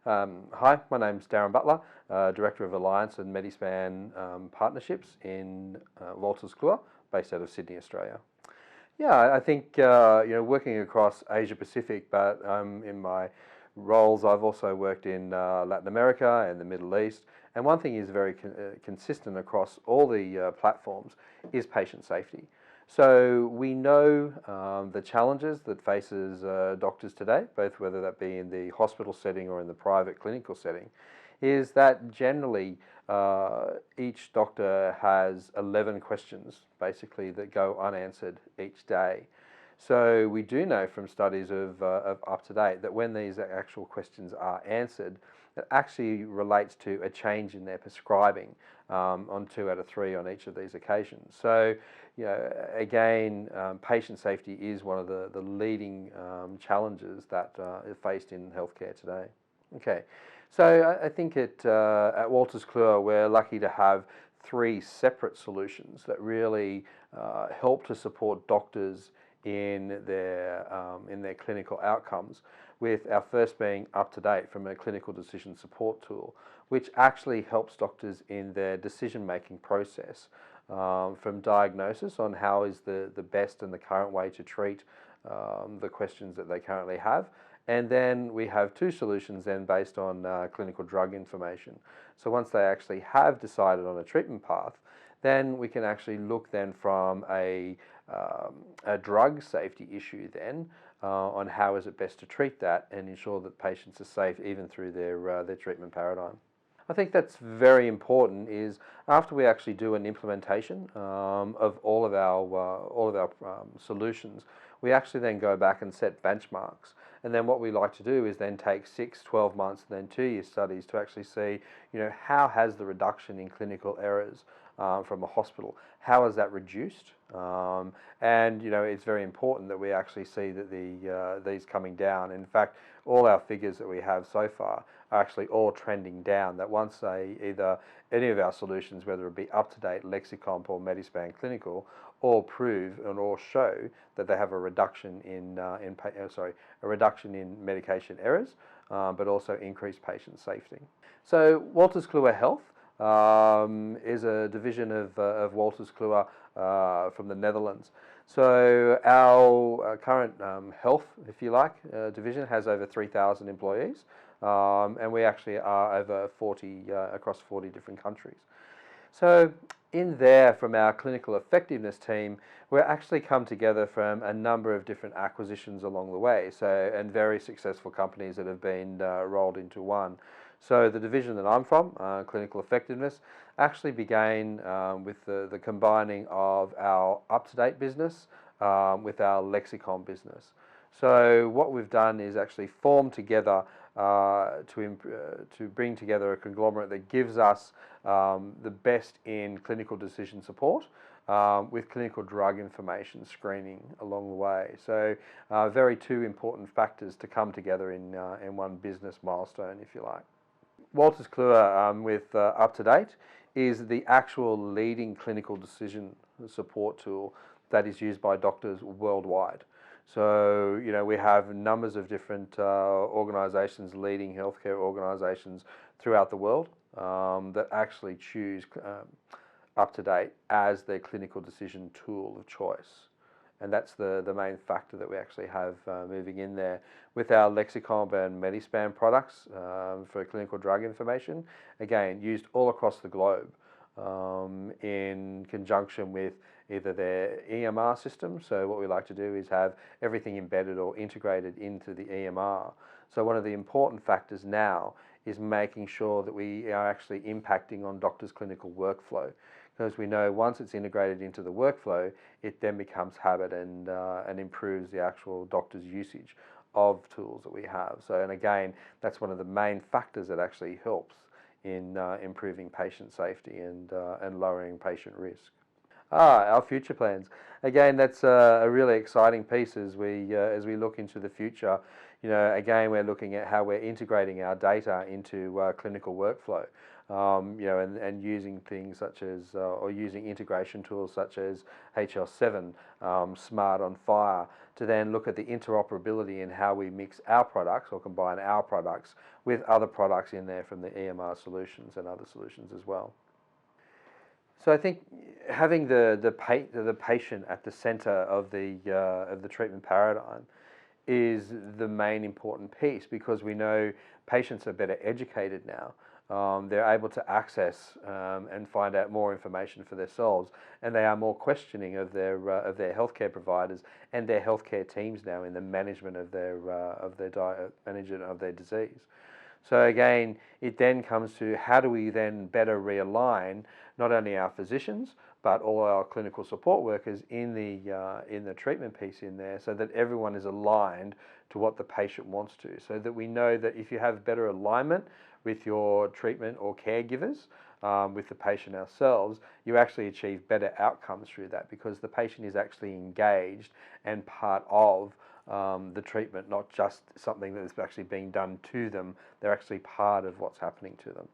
Hi, my name's Darren Butler, Director of Alliance and Medispan Partnerships in Wolters Kluwer, based out of Sydney, Australia. Yeah, I think working across Asia Pacific, but in my roles I've also worked in Latin America and the Middle East. And one thing is very consistent across all the platforms is patient safety. So we know the challenges that faces doctors today, both whether that be in the hospital setting or in the private clinical setting, is that generally each doctor has 11 questions basically that go unanswered each day. So we do know from studies of Uptodate that when these actual questions are answered, it actually relates to a change in their prescribing on 2 out of 3 on each of these occasions. So, again, patient safety is one of the leading challenges that are faced in healthcare today. Okay, so I think at Wolters Kluwer we're lucky to have 3 separate solutions that really help to support doctors in their clinical outcomes, with our first being Uptodate from a clinical decision support tool, which actually helps doctors in their decision-making process, from diagnosis on how is the best and the current way to treat the questions that they currently have. And then we have 2 solutions then based on clinical drug information. So once they actually have decided on a treatment path, then we can actually look then from a drug safety issue then on how is it best to treat that and ensure that patients are safe even through their treatment paradigm. I think that's very important is after we actually do an implementation of all of our solutions, we actually then go back and set benchmarks. And then what we like to do is then take 6, 12 months and then 2-year studies to actually see, how has the reduction in clinical errors from a hospital, how is that reduced? And it's very important that we actually see that these coming down. In fact, all our figures that we have so far are actually all trending down, that once either any of our solutions, whether it be Uptodate, Lexicomp or Medispan Clinical, all prove and all show that they have a reduction in medication errors, but also increased patient safety. So Wolters Kluwer Health is a division of Wolters Kluwer from the Netherlands. So our current health, if you like, division has over 3,000 employees, and we actually are over 40 across 40 different countries. So in there, from our clinical effectiveness team, we're actually come together from a number of different acquisitions along the way, and very successful companies that have been rolled into one. So the division that I'm from, clinical effectiveness, actually began with the combining of our Uptodate business with our Lexicon business. So what we've done is actually form together to bring together a conglomerate that gives us the best in clinical decision support with clinical drug information screening along the way. So very 2 important factors to come together in one business milestone, if you like. Wolters Kluwer with Uptodate is the actual leading clinical decision support tool that is used by doctors worldwide. So, we have numbers of different organisations, leading healthcare organisations throughout the world that actually choose Uptodate as their clinical decision tool of choice. And that's the main factor that we actually have moving in there. With our Lexicomp and Medispan products for clinical drug information, again, used all across the globe in conjunction with either their EMR system. So what we like to do is have everything embedded or integrated into the EMR. So one of the important factors now is making sure that we are actually impacting on doctors' clinical workflow. Because we know once it's integrated into the workflow, it then becomes habit and improves the actual doctor's usage of tools that we have. So, and again, that's one of the main factors that actually helps in improving patient safety and lowering patient risk. Our future plans. Again, that's a really exciting piece as we look into the future. Again, we're looking at how we're integrating our data into clinical workflow. And using things such as, or using integration tools such as HL7, Smart on Fire, to then look at the interoperability in how we mix our products or combine our products with other products in there from the EMR solutions and other solutions as well. So I think having the patient at the centre of the treatment paradigm is the main important piece, because we know patients are better educated now. They're able to access and find out more information for themselves, and they are more questioning of their healthcare providers and their healthcare teams now in the management of their management of their disease. So again, it then comes to how do we then better realign not only our physicians but all our clinical support workers in the treatment piece in there, so that everyone is aligned to what the patient wants to, so that we know that if you have better alignment with your treatment or caregivers, with the patient ourselves, you actually achieve better outcomes through that, because the patient is actually engaged and part of the treatment, not just something that is actually being done to them. They're actually part of what's happening to them.